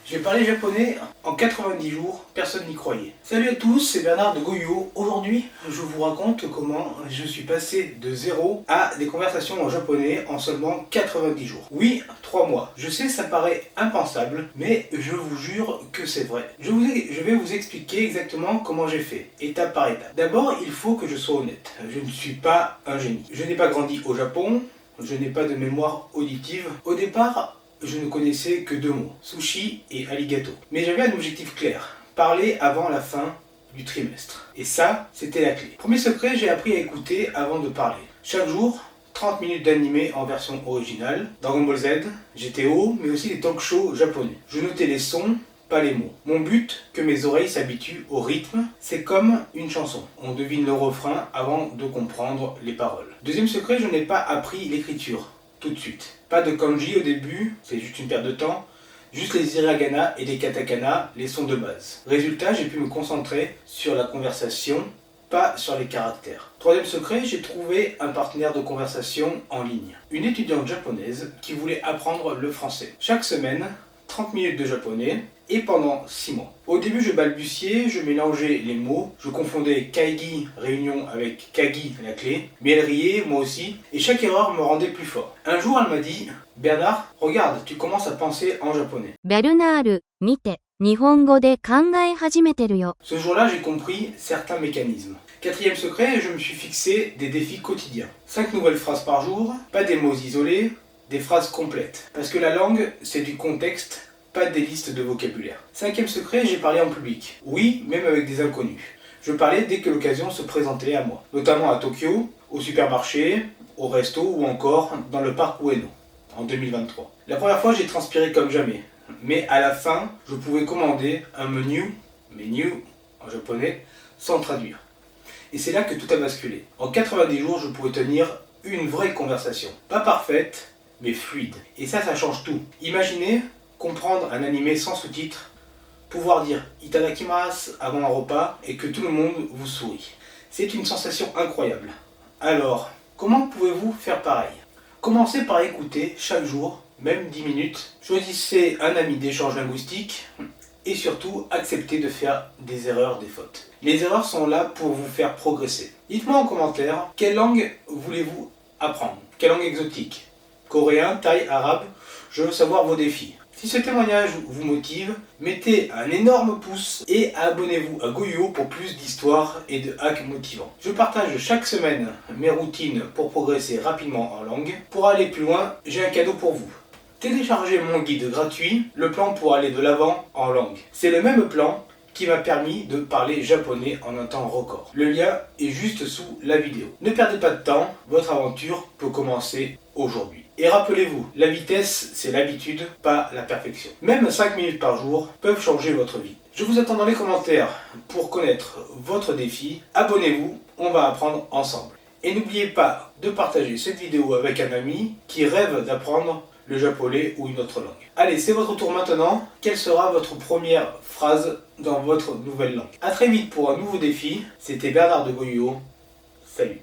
J'ai parlé japonais en 90 jours, personne n'y croyait. Salut à tous, c'est Bernard de Goyo. Aujourd'hui, je vous raconte comment je suis passé de zéro à des conversations en japonais en seulement 90 jours. Oui, 3 mois. Je sais, ça paraît impensable, mais je vous jure que c'est vrai. Je vais vous expliquer exactement comment j'ai fait, étape par étape. D'abord, il faut que je sois honnête. Je ne suis pas un génie. Je n'ai pas grandi au Japon, je n'ai pas de mémoire auditive. Au départ, je ne connaissais que 2 mots, sushi et alligato. Mais j'avais un objectif clair, parler avant la fin du trimestre. Et ça, c'était la clé. Premier secret, j'ai appris à écouter avant de parler. Chaque jour, 30 minutes d'animé en version originale, Dragon Ball Z, GTO, mais aussi des talk shows japonais. Je notais les sons, pas les mots. Mon but, que mes oreilles s'habituent au rythme, c'est comme une chanson. On devine le refrain avant de comprendre les paroles. Deuxième secret, je n'ai pas appris l'écriture tout de suite. Pas de kanji au début, c'est juste une perte de temps. Juste les hiragana et les katakana, les sons de base. Résultat, j'ai pu me concentrer sur la conversation, pas sur les caractères. Troisième secret, j'ai trouvé un partenaire de conversation en ligne. Une étudiante japonaise qui voulait apprendre le français. Chaque semaine, 30 minutes de japonais et pendant 6 mois. Au début, je balbutiais, je mélangeais les mots, je confondais kaigi, réunion, avec kagi, la clé, mais elle riait, moi aussi, et chaque erreur me rendait plus fort. Un jour, elle m'a dit « Bernard, regarde, tu commences à penser en japonais. » ベルナール、見て、日本語で考え始めてるよ。 Ce jour-là, j'ai compris certains mécanismes. Quatrième secret, je me suis fixé des défis quotidiens. 5 nouvelles phrases par jour, pas des mots isolés, des phrases complètes. Parce que la langue, c'est du contexte, pas des listes de vocabulaire. Cinquième secret, j'ai parlé en public. Oui, même avec des inconnus. Je parlais dès que l'occasion se présentait à moi. Notamment à Tokyo, au supermarché, au resto ou encore dans le parc Ueno, en 2023. La première fois, j'ai transpiré comme jamais. Mais à la fin, je pouvais commander un menu en japonais, sans traduire. Et c'est là que tout a basculé. En 90 jours, je pouvais tenir une vraie conversation. Pas parfaite, mais fluide. Et ça change tout. Imaginez comprendre un animé sans sous-titres, pouvoir dire itadakimasu avant un repas et que tout le monde vous sourit. C'est une sensation incroyable. Alors, comment pouvez-vous faire pareil? Commencez par écouter chaque jour, même 10 minutes. Choisissez un ami d'échange linguistique et surtout acceptez de faire des erreurs, des fautes. Les erreurs sont là pour vous faire progresser. Dites-moi en commentaire quelle langue voulez-vous apprendre? Quelle langue exotique? Coréen, thaï, arabe? Je veux savoir vos défis. Si ce témoignage vous motive, mettez un énorme pouce et abonnez-vous à Goyo pour plus d'histoires et de hacks motivants. Je partage chaque semaine mes routines pour progresser rapidement en langue. Pour aller plus loin, j'ai un cadeau pour vous. Téléchargez mon guide gratuit, le plan pour aller de l'avant en langue. C'est le même plan qui m'a permis de parler japonais en un temps record. Le lien est juste sous la vidéo. Ne perdez pas de temps, votre aventure peut commencer aujourd'hui. Et rappelez-vous, la vitesse, c'est l'habitude, pas la perfection. Même 5 minutes par jour peuvent changer votre vie. Je vous attends dans les commentaires pour connaître votre défi. Abonnez-vous, on va apprendre ensemble. Et n'oubliez pas de partager cette vidéo avec un ami qui rêve d'apprendre le japonais ou une autre langue. Allez, c'est votre tour maintenant. Quelle sera votre première phrase dans votre nouvelle langue? A très vite pour un nouveau défi. C'était Bernard de Goyo. Salut.